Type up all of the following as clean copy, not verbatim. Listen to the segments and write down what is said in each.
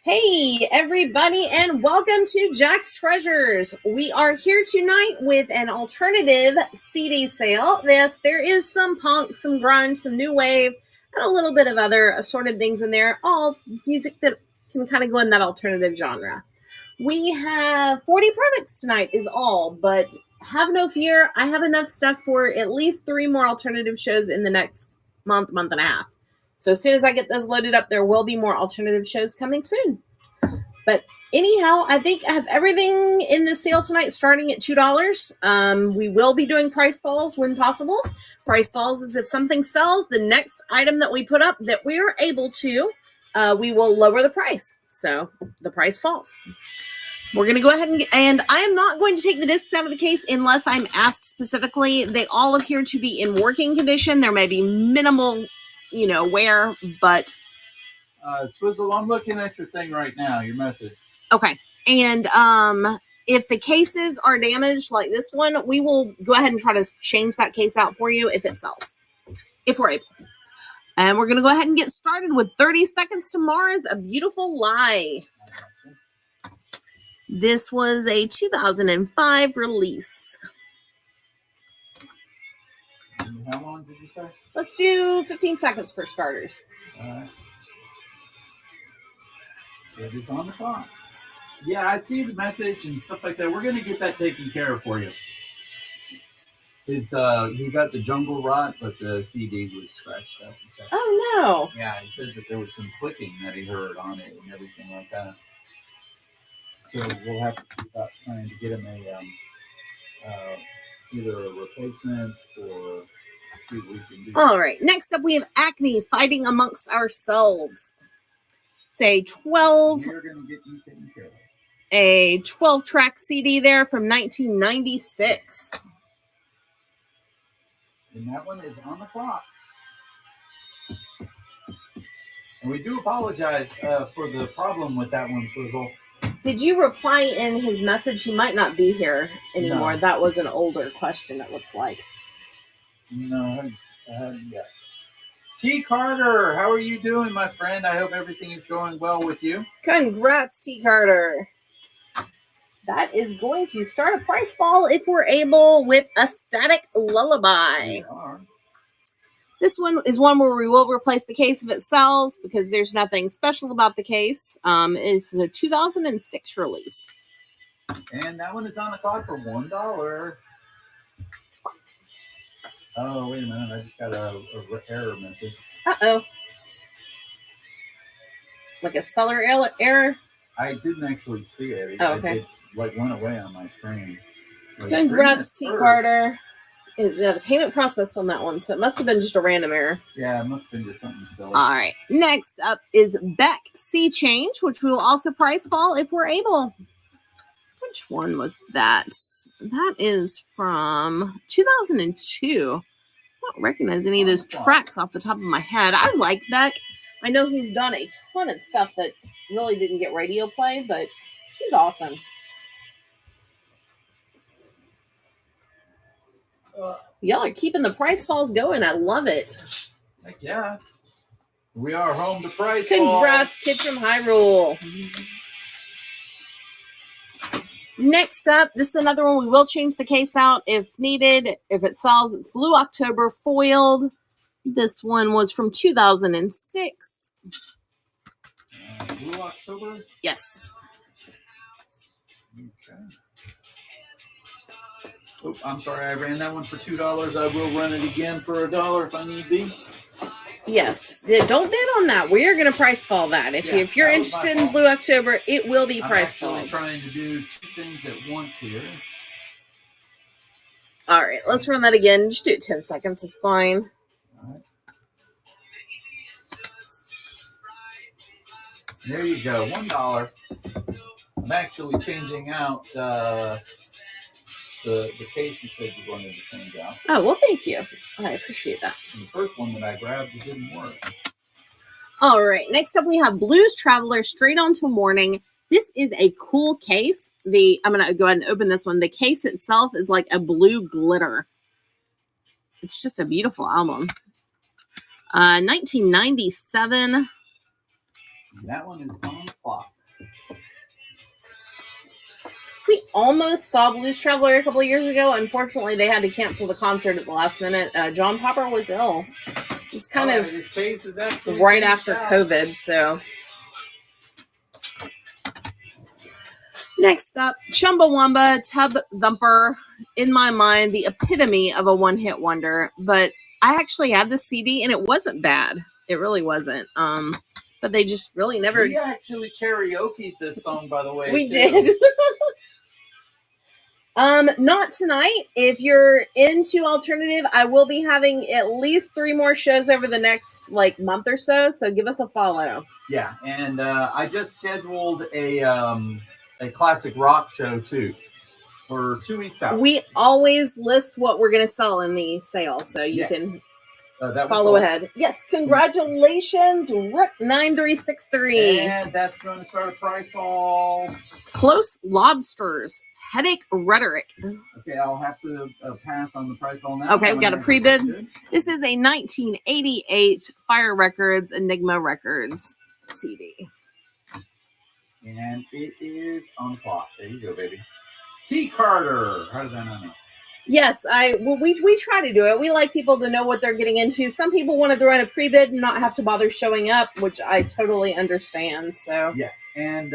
Hey everybody, and welcome to Jack's Treasures. We are here tonight with an alternative CD sale. Yes, there is some punk, some grunge, some new wave, and a little bit of other assorted things in there. All music that can kind of go in that alternative genre. We have 40 products tonight is all, but have no fear. I have enough stuff for at least 3 more alternative shows in the next month and a half. So as soon as I get those loaded up, there will be more alternative shows coming soon. But anyhow, I think I have everything in the sale tonight starting at $2. We will be doing price falls when possible. Price falls is if something sells, the next item that we put up that we are able to, we will lower the price. So the price falls. We're going to go ahead and I am not going to take the discs out of the case unless I'm asked specifically. They all appear to be in working condition. There may be minimal wear, but Swizzle, I'm looking at your thing right now, your message. Okay. And if the cases are damaged like this one, we will go ahead and try to change that case out for you if it sells, if we're able. And we're going to go ahead and get started with 30 Seconds to Mars, A Beautiful Lie. This was a 2005 release. How long did you say? Let's do 15 seconds for starters. All right. It is on the clock. Yeah, I see the message and stuff like that. We're going to get that taken care of for you. He got the jungle rot, but the CD was scratched up. He said. Oh, no. Yeah, he said that there was some clicking that he heard on it and everything like that. So we'll have to see about trying to get him either a replacement or see what we can do. All right. Next up, we have Acne, Fighting Amongst Ourselves. It's a 12-track CD there from 1996. And that one is on the clock. And we do apologize for the problem with that one, Swizzle. Did you reply in his message? He might not be here anymore. No. That was an older question, it looks like. No, I haven't yet. T. Carter, how are you doing, my friend? I hope everything is going well with you. Congrats, T. Carter. That is going to start a price fall if we're able with a Static Lullaby. We are. This one is one where we will replace the case if it sells because there's nothing special about the case. It's a 2006 release. And that one is on the clock for $1. Oh, wait a minute. I just got a error message. Uh-oh. Like a seller error? I didn't actually see it. Okay. It went away on my screen. Congrats, T. Carter. The payment processed on that one, so it must have been just a random error. Yeah, it must have been just something silly. All right. Next up is Beck Sea Change, which we will also price fall if we're able. Which one was that? That is from 2002. I don't recognize any of those tracks off the top of my head. I like Beck. I know he's done a ton of stuff that really didn't get radio play, but he's awesome. Y'all are keeping the price falls going. I love it. Heck yeah. We are home to price Congrats, Kid from Hyrule. Next up, this is another one. We will change the case out if needed. If it sells, it's Blue October foiled. This one was from 2006. Blue October? Yes. Okay. Oh, I'm sorry, I ran that one for $2. I will run it again for $1 if I need be. Yes. Don't bid on that. We are going to price fall that. If you're interested in Blue October, it will be price fall. I'm trying to do 2 things at once here. All right, let's run that again. Just do it 10 seconds. It's fine. All right. There you go, $1. I'm actually changing out the case you said you wanted to change out. Oh, well, thank you. I appreciate that. And the first one that I grabbed, it didn't work. All right, next up we have Blues Traveler Straight On to Morning. This is a cool case. I'm going to go ahead and open this one. The case itself is like a blue glitter. It's just a beautiful album. 1997. That one is on the clock. We almost saw Blues Traveler a couple of years ago. Unfortunately, they had to cancel the concert at the last minute. John Popper was ill. It's kind of right after COVID, so. Next up, Chumbawamba Tub Thumper. In my mind, the epitome of a one-hit wonder. But I actually had the CD, and it wasn't bad. It really wasn't. But they just really never. We actually karaoke'd this song, by the way. We did. Not tonight. If you're into alternative, I will be having at least 3 more shows over the next month or so. So give us a follow. Yeah, and I just scheduled a classic rock show too for 2 weeks out. We always list what we're going to sell in the sale, so you can follow ahead. Yes, congratulations, Rick 9363. And that's going to start a price fall. Close Lobsters. Headache Rhetoric. Okay, I'll have to pass on the price on that. Okay, we've got a pre-bid. This is a 1988 Fire Records Enigma Records CD. And it is on the clock. There you go, baby. T. Carter. How did I not know? Yes, we try to do it. We like people to know what they're getting into. Some people want to throw in a pre-bid and not have to bother showing up, which I totally understand. So yeah, and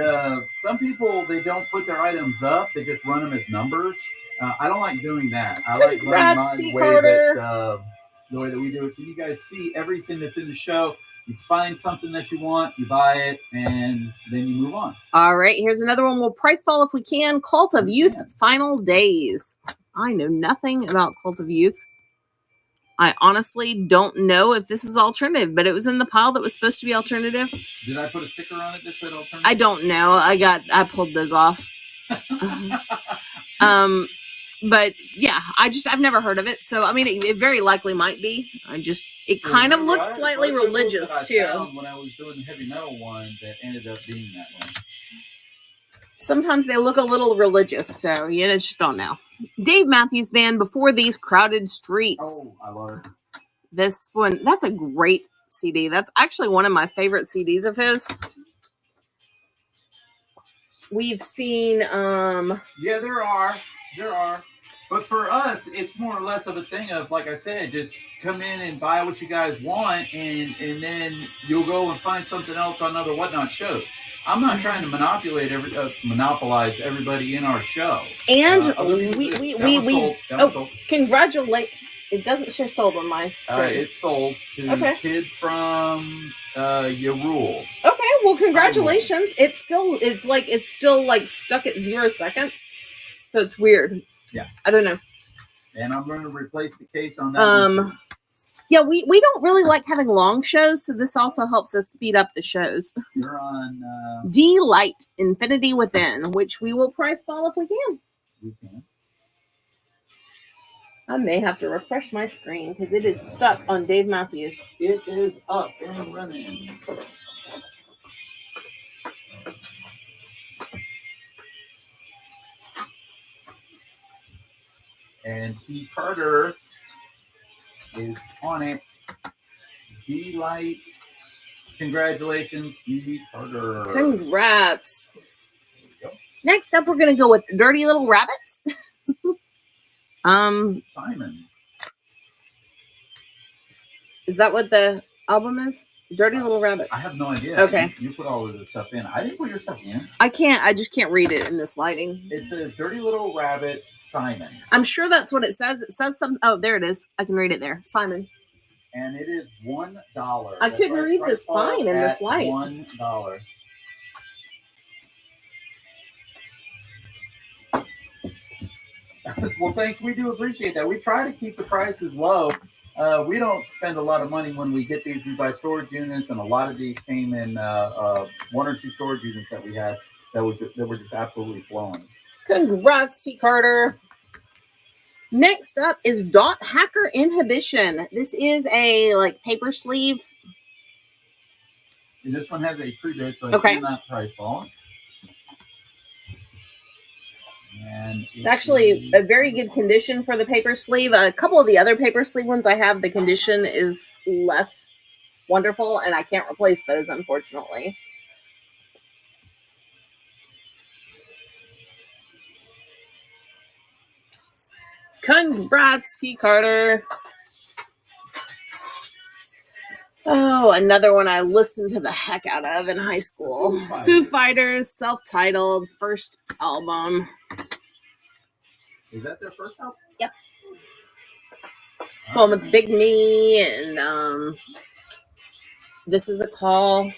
some people, they don't put their items up; they just run them as numbers. I don't like doing that. I like running my the way that we do it, so you guys see everything that's in the show. You find something that you want, you buy it, and then you move on. All right, here's another one. We'll price fall if we can. Cult of Youth, Final Days. I know nothing about Cult of Youth. I honestly don't know if this is alternative, but it was in the pile that was supposed to be alternative. Did I put a sticker on it that said alternative? I don't know. I pulled those off. But yeah, I've never heard of it. So, I mean, it very likely might be. It kind of looks slightly religious too. When I was doing the heavy metal one, that ended up being that one. Sometimes they look a little religious, so you just don't know. Dave Matthews Band, Before These Crowded Streets. Oh, I love it. This one, that's a great CD. That's actually one of my favorite CDs of his. We've seen... Yeah, there are. But for us, it's more or less of a thing of, like I said, just come in and buy what you guys want, and then you'll go and find something else on other Whatnot shows. I'm not trying to monopolize everybody in our show. And congratulate. It doesn't show sold on my screen. It's sold to Kid from Yarul. Okay, well, congratulations. It's still stuck at 0 seconds, so it's weird. Yeah, I don't know. And I'm going to replace the case on that. Yeah, we don't really like having long shows, so this also helps us speed up the shows. You're on... D-Light, Infinity Within, which we will price fall if we can. We can. I may have to refresh my screen because it is stuck on Dave Matthews. It is up and running. And T. Carter is on it. D-Light. Congratulations, T. Carter. Congrats. Next up, we're going to go with Dirty Little Rabbits. Simon. Is that what the album is? Dirty Little Rabbits. I have no idea. Okay. You put all of this stuff in. I didn't put your stuff in. I just can't read it in this lighting. It says Dirty Little Rabbit, Simon. I'm sure that's what it says. It says some. Oh, there it is. I can read it there. Simon. And it is $1. I couldn't read the spine in this light. $1. Well, thanks. We do appreciate that. We try to keep the prices low. We don't spend a lot of money when we get these. We buy storage units, and a lot of these came in 1 or 2 storage units that we had that were just absolutely flowing. Congrats, T. Carter. Next up is Dot Hacker Inhibition. This is a paper sleeve. And this one has a pre-bid, so I cannot price fall. And it's actually a very good condition for the paper sleeve. A couple of the other paper sleeve ones I have, the condition is less wonderful, and I can't replace those, unfortunately. Congrats, T. Carter. Oh, another one I listened to the heck out of in high school. Foo Fighters, self-titled, first album. Is that their first album? Yep. So I'm with Big Me and This Is a Call.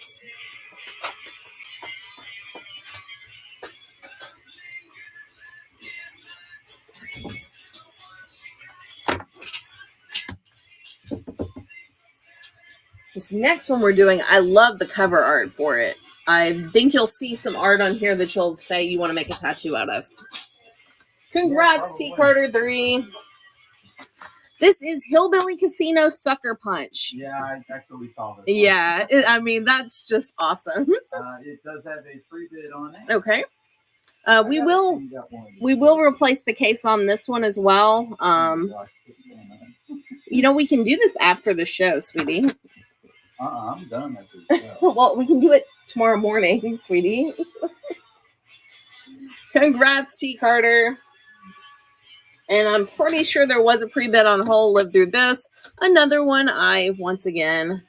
This next one we're doing, I love the cover art for it. I think you'll see some art on here that you'll say you want to make a tattoo out of. Congrats, T. Carter 3. This is Hillbilly Casino Sucker Punch. Yeah, I actually saw this. Yeah, I mean, that's just awesome. It does have a free bid on it. Okay. We will replace the case on this one as well. You know, we can do this after the show, sweetie. I'm done at this show. Well, we can do it tomorrow morning, sweetie. Congrats, T. Carter. And I'm pretty sure there was a pre-bid on the whole Live Through This. Another one I, once again,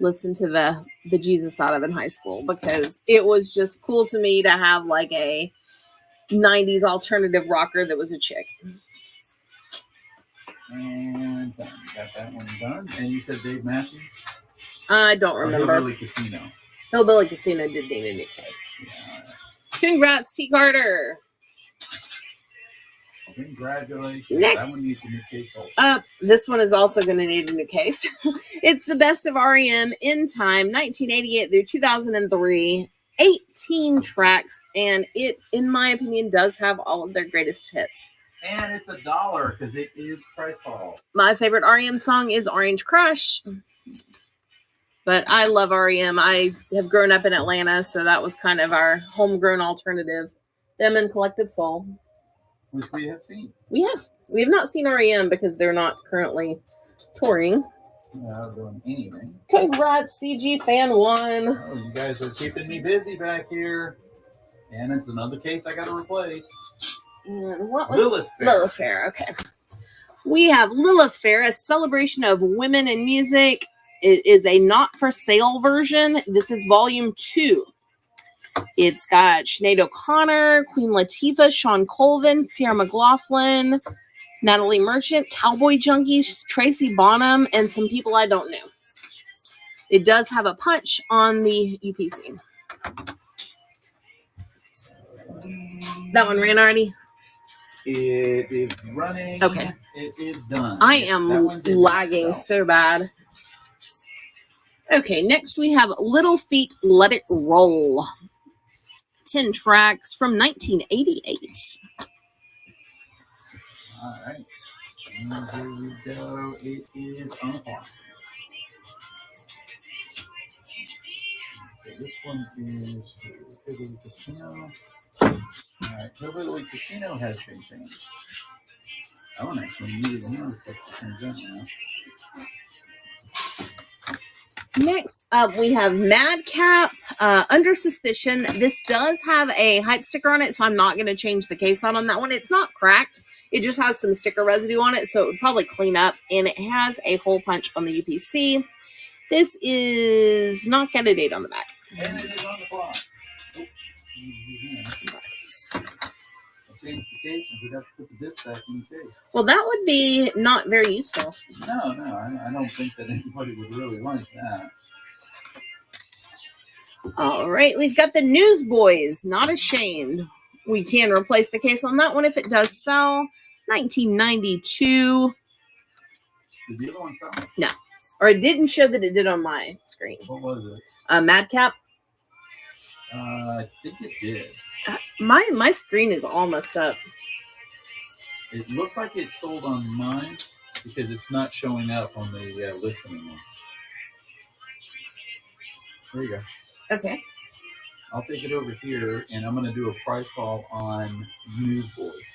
listened to the bejesus out of in high school because it was just cool to me to have like a 90s alternative rocker that was a chick. And done. Got that one done. And you said Dave Matthews? I don't remember. Hillbilly Casino. Hillbilly Casino did need a new case. Yeah, all right. Congrats, T. Carter. Congratulations. Next. That one needs a new case also. This one is also going to need a new case. It's the best of REM in time, 1988 through 2003. 18 tracks, and it, in my opinion, does have all of their greatest hits. And it's $1 because it is price fall. My favorite REM song is Orange Crush. But I love REM. I have grown up in Atlanta, so that was kind of our homegrown alternative. Them and Collective Soul. Which we have seen. We have. We have not seen REM because they're not currently touring. Not doing anything. Congrats, CG Fan 1. Oh, you guys are keeping me busy back here. And it's another case I got to replace. What was Lilith Fair. Lilith Fair, okay. We have Lilith Fair, a celebration of women in music. It is a not-for-sale version. This is volume 2. It's got Sinead O'Connor, Queen Latifah, Sean Colvin, Sarah McLachlan, Natalie Merchant, Cowboy Junkies, Tracy Bonham, and some people I don't know. It does have a punch on the UPC. That one ran already? It is running. Okay. It is done. I am lagging so bad. Okay, next we have Little Feat, Let It Roll. 10 tracks from 1988. All right. And here we go. It is on the clock. Okay, this one is Hillbilly Casino. All right, Hillbilly Casino has been changed. I don't actually need it now. Next up, we have Madcap, Under Suspicion. This does have a hype sticker on it, so I'm not going to change the case out on that one. It's not cracked. It just has some sticker residue on it, so it would probably clean up. And it has a hole punch on the UPC. This is not got a date on the back. And it is on the clock. Change the case and we'd have to put the disc back in the case. Well, that would be not very useful. No, I don't think that anybody would really like that. All right, we've got the Newsboys, Not Ashamed. We can replace the case on that one if it does sell. 1992. Did the other one sell? No. Or it didn't show that it did on my screen. What was it? Madcap. I think it did. My screen is all messed up. It looks like it sold on mine because it's not showing up on the listening one. There you go. Okay. I'll take it over here, and I'm going to do a price call on Newsboys.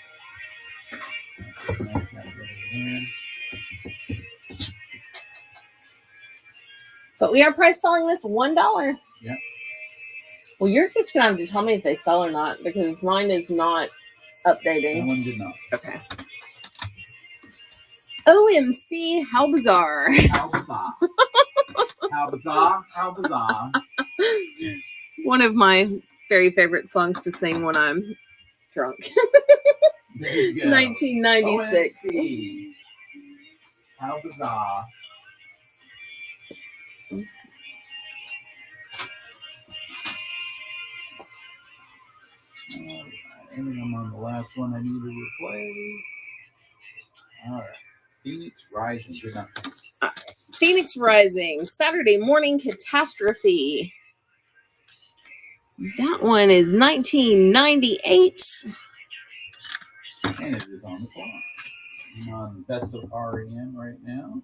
But we are price falling this $1. Yeah. Well, you're just going to have to tell me if they sell or not, because mine is not updating. That one did not. Okay. OMC, how bizarre. How bizarre. How bizarre. How bizarre. One of my very favorite songs to sing when I'm drunk. There you go. 1996. OMC. How bizarre. Alright, I think I'm on the last one I need to replace. Alright. Phoenix Rising. Good night. Phoenix Rising, Saturday Morning Catastrophe. That one is 1998. And it is on the clock. I'm on Best of REM right now.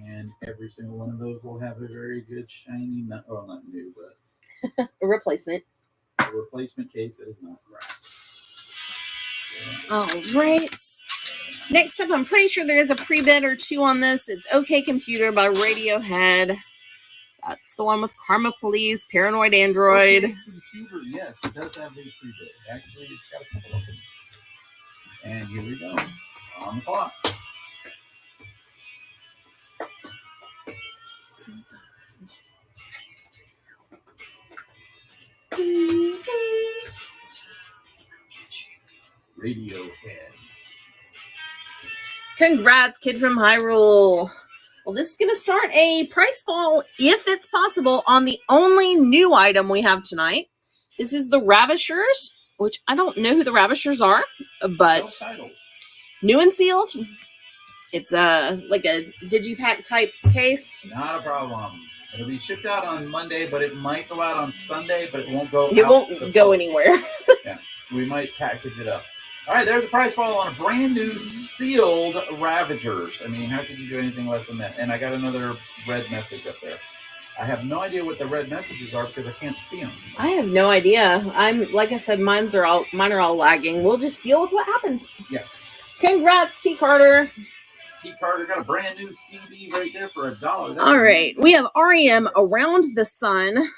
And every single one of those will have a very good shiny, not new, but A replacement. a replacement case that is not cracked. All right. Next up, I'm pretty sure there is a pre-bid or two on this. It's OK Computer by Radiohead. That's the one with Karma Police, Paranoid Android. Okay, Computer, yes, it does have a pre-bid. Actually, it's got a couple of them. And here we go. On the clock. Radiohead. Congrats, Kid from Hyrule. Well, this is going to start a price fall, if it's possible, on the only new item we have tonight. This is the Ravishers, which I don't know who the Ravishers are, but new and sealed. It's like a digipack type case. Not a problem. It'll be shipped out on Monday, but it might go out on Sunday, but it won't go It won't go anywhere. Yeah, we might package it up. All right, there's a price fall on a brand new sealed Ravagers. I mean, how could you do anything less than that? And I got another red message up there. I have no idea what the red messages are because I can't see them. I have no idea. Like I said, mine are all lagging. We'll just deal with what happens. Yeah. Congrats, T. Carter. T. Carter got a brand new CD right there for $1. All right, we have REM Around the Sun.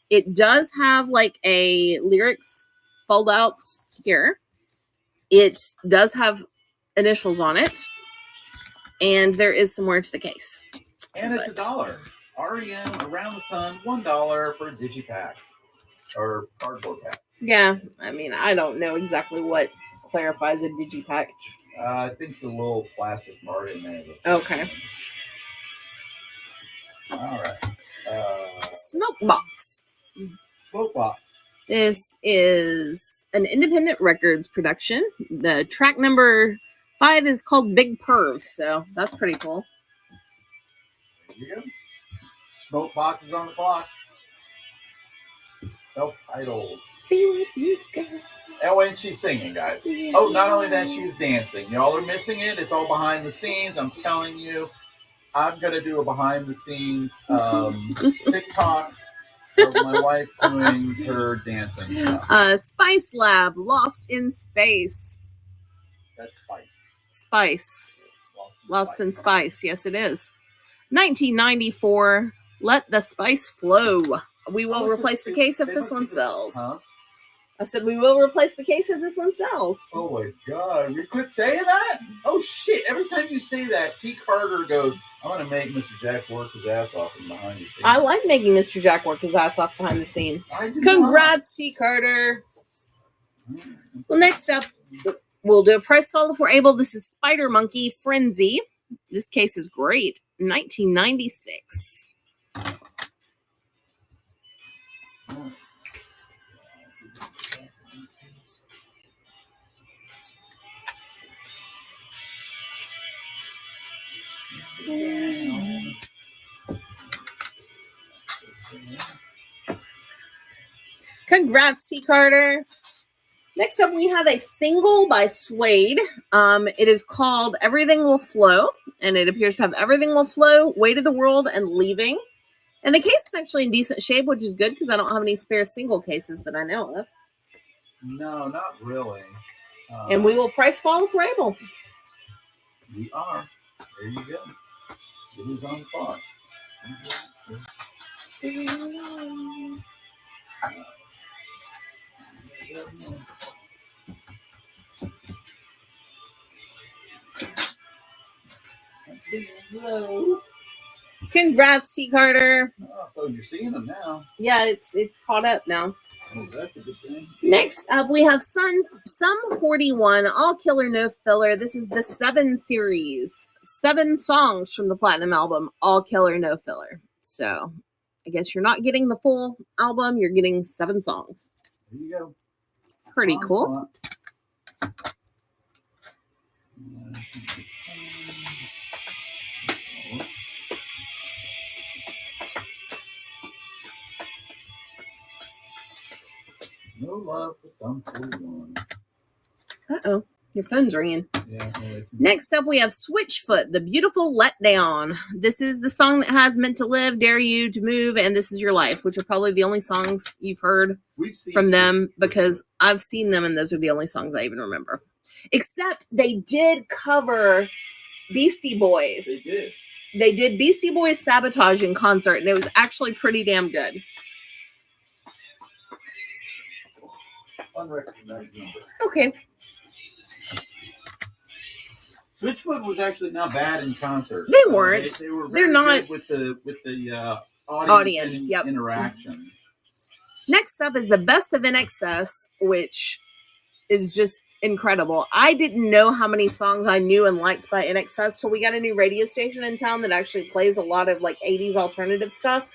It does have like a lyrics fold out here. It does have initials on it, and there is some more to the case. And it's $1. REM Around the Sun, $1 for a digipack or cardboard pack. Yeah, I mean, I don't know exactly what clarifies a digipack. I think the little plastic part in there. Okay. All right. Smokebox. Smokebox. This is an independent records production. The track number 5 is called Big Perv, so that's pretty cool. There you go. Smokebox is on the clock. Self-titled. Oh, and she's singing, guys. Oh, not only that, she's dancing. Y'all are missing it. It's all behind the scenes. I'm telling you. I'm going to do a behind-the-scenes TikTok of my wife doing her dancing stuff. Spice Lab, Lost in Space. That's Spice. Spice. Lost in Spice. Yes, it is. 1994, Let the Spice Flow. We will replace the case if this one sells. Huh? I said we will replace the case if this one sells. Oh my God. You quit saying that? Oh shit. Every time you say that, T. Carter goes, I'm going to make Mr. Jack work his ass off from behind the scenes. I like making Mr. Jack work his ass off behind the scene. Congrats, T. Carter. Well, next up, we'll do a price fall if we're able. This is Spider Monkey Frenzy. This case is great. 1996. Congrats, T. Carter. Next up, we have a single by Suede. It is called Everything Will Flow, and it appears to have Everything Will Flow, Weight of the World, and Leaving. And the case is actually in decent shape, which is good because I don't have any spare single cases that I know of. No, not really. And we will price fall if we're able. We are. There you go. It is on the clock. Hello. Congrats, T. Carter. Oh, so you're seeing them now. Yeah, it's caught up now. Oh, that's a good thing. Next up, we have Sum 41, All Killer No Filler. This is the 7 series. 7 songs from the Platinum album, All Killer No Filler. So, I guess you're not getting the full album, you're getting 7 songs. There you go. Pretty cool. No love for Sum 41. Uh-oh, your phone's ringing. Yeah. Next up, we have Switchfoot, The Beautiful Letdown. This is the song that has Meant to Live, Dare You to Move, and This Is Your Life, which are probably the only songs you've heard from them because I've seen them and those are the only songs I even remember. Except they did cover Beastie Boys. They did. They did Beastie Boys Sabotage in concert, and it was actually pretty damn good. Unrecognized number. Okay. Switchfoot was actually not bad in concert. They weren't. They were They're not good with the audience. Yep. Interaction. Next up is the Best of NXS, which is just incredible. I didn't know how many songs I knew and liked by NXS till we got a new radio station in town that actually plays a lot of like 80s alternative stuff.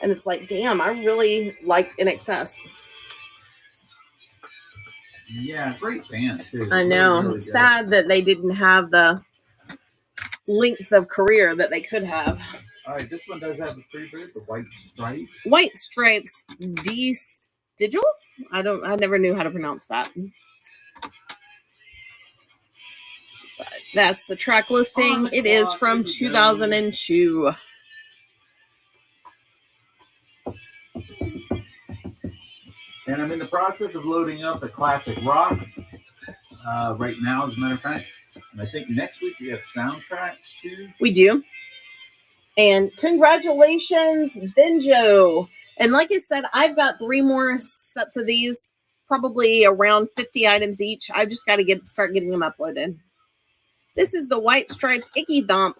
And it's like, damn, I really liked NXS. Yeah, great band too. I know. Really sad that they didn't have the length of career that they could have. All right, this one does have a preview, the White Stripes. White Stripes, Digital? I never knew how to pronounce that. But that's the track listing. It is from 2002. And I'm in the process of loading up a classic rock right now, as a matter of fact. And I think next week we have soundtracks too. We do. And congratulations, Benjo. And like I said, I've got 3 more sets of these, probably around 50 items each. I've just got to start getting them uploaded. This is the White Stripes Icky Thump.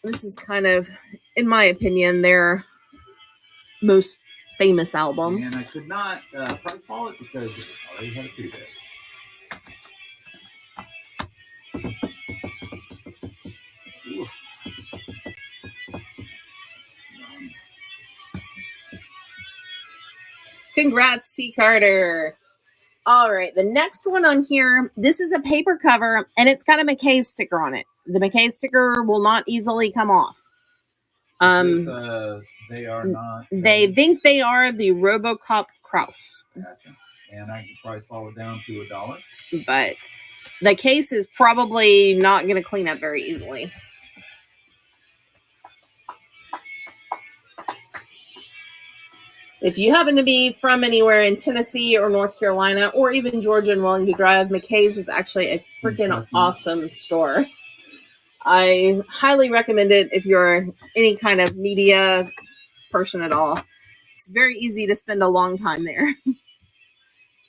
This is kind of, in my opinion, their most famous album. And I could not price fall it because it already had a preview. Congrats, T. Carter. All right, the next one on here, this is a paper cover, and it's got a McKay sticker on it. The McKay sticker will not easily come off. They are not. They think they are the RoboCop Kraus. Gotcha. And I can price fall it down to $1. But the case is probably not going to clean up very easily. If you happen to be from anywhere in Tennessee or North Carolina or even Georgia and willing to drive, McKay's is actually a freaking awesome store. I highly recommend it if you're any kind of media person at all. It's very easy to spend a long time there.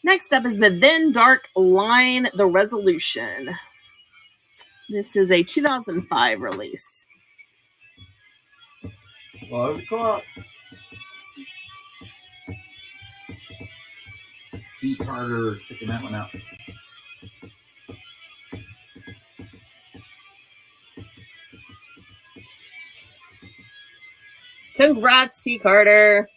Next up is the Then Dark Line, The Resolution. This is a 2005 release. Love the clock. Pete Carter picking that one out. Congrats, T. Carter.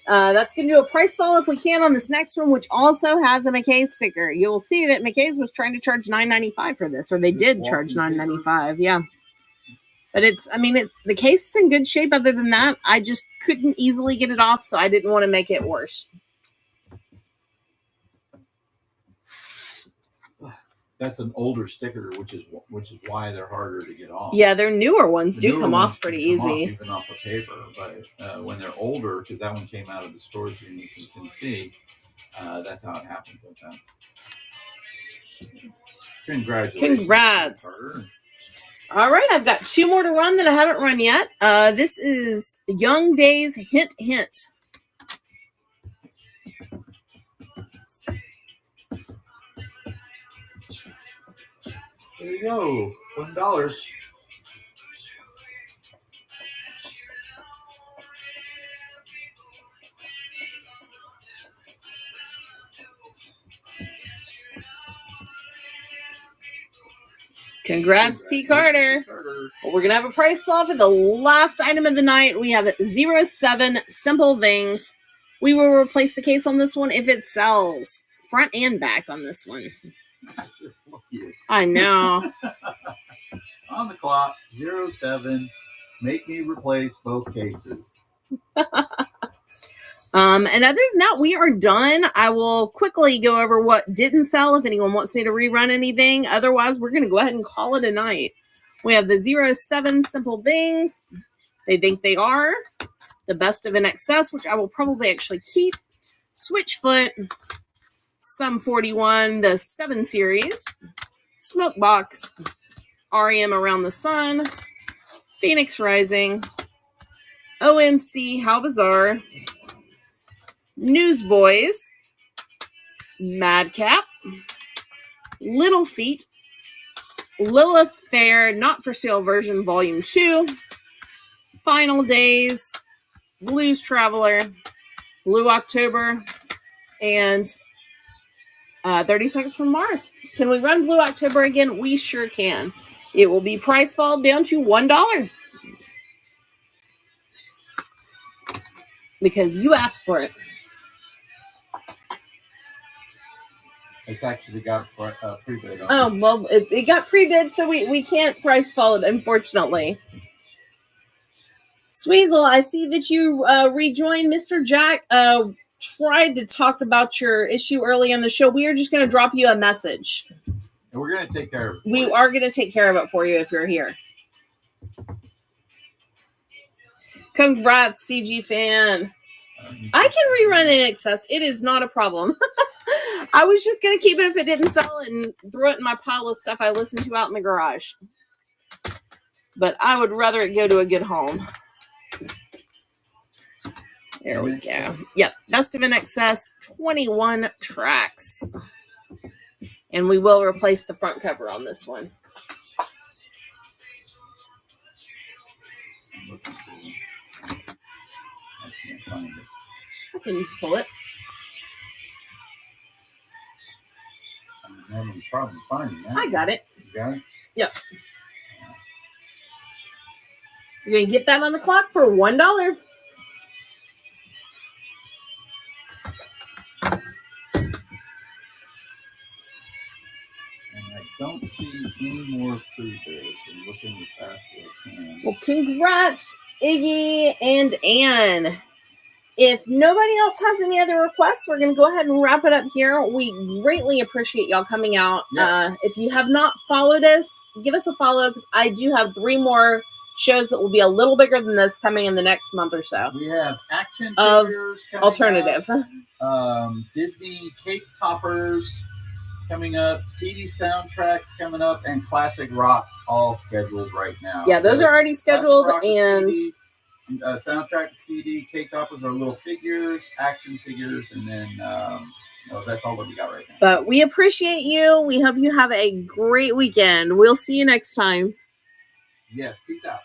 That's going to do a price fall if we can on this next one, which also has a McKay sticker. You'll see that McKay's was trying to charge $9.95 for this, or they did charge $9.95. Yeah. But the case is in good shape. Other than that, I just couldn't easily get it off, so I didn't want to make it worse. That's an older sticker, which is why they're harder to get off. Yeah, their newer ones do come off pretty easy. Even off of paper, but when they're older, because that one came out of the stores in Tennessee, that's how it happens sometimes. Congratulations. Congrats. All right, I've got 2 more to run that I haven't run yet. This is Young Days Hint Hint. There you go. $1. Congrats, T. Carter. Well, we're going to have a price fall for the last item of the night. We have 07 Simple Things. We will replace the case on this one if it sells. Front and back on this one. I know. On the clock, 07. Make me replace both cases. And other than that, we are done. I will quickly go over what didn't sell if anyone wants me to rerun anything. Otherwise, we're going to go ahead and call it a night. We have the 07 Simple Things. They think they are. The Best of an Excess, which I will probably actually keep. Switchfoot. Sum 41, the 7 Series. Smokebox. REM Around the Sun. Phoenix Rising. OMC How Bizarre. Newsboys, Madcap, Little Feet, Lilith Fair, Not For Sale Version Volume 2, Final Days, Blues Traveler, Blue October, and 30 Seconds from Mars. Can we run Blue October again? We sure can. It will be price fall down to $1. Because you asked for it. It's actually got pre-bid on it. Oh, well, it got pre-bid, so we can't price fall it, unfortunately. Sweezel, I see that you rejoined. Mr. Jack tried to talk about your issue early on the show. We are just going to drop you a message. And we're going to take care of it. We are going to take care of it for you if you're here. Congrats, CG fan. I can rerun in excess. It is not a problem. I was just going to keep it if it didn't sell and throw it in my pile of stuff I listened to out in the garage. But I would rather it go to a good home. There we go. Yep. Best of an Excess, 21 tracks. And we will replace the front cover on this one. I can pull it. I'm having a problem finding that. I got it. You got it? Yep. You're going to get that on the clock for $1. And I don't see any more pre-bids. I'm looking as fast as I can. Well, congrats, Iggy and Ann. If nobody else has any other requests, we're going to go ahead and wrap it up here. We greatly appreciate y'all coming out. Yes. If you have not followed us, give us a follow because I do have 3 more shows that will be a little bigger than this coming in the next month or so. We have action Of figures coming alternative. up, Disney cake toppers coming up, CD soundtracks coming up, and classic rock all scheduled right now. Yeah, those are already scheduled. And CD, soundtrack to CD, cake toppers are little figures, action figures, and then that's all that we got right now. But we appreciate you. We hope you have a great weekend. We'll see you next time. Yeah, peace out.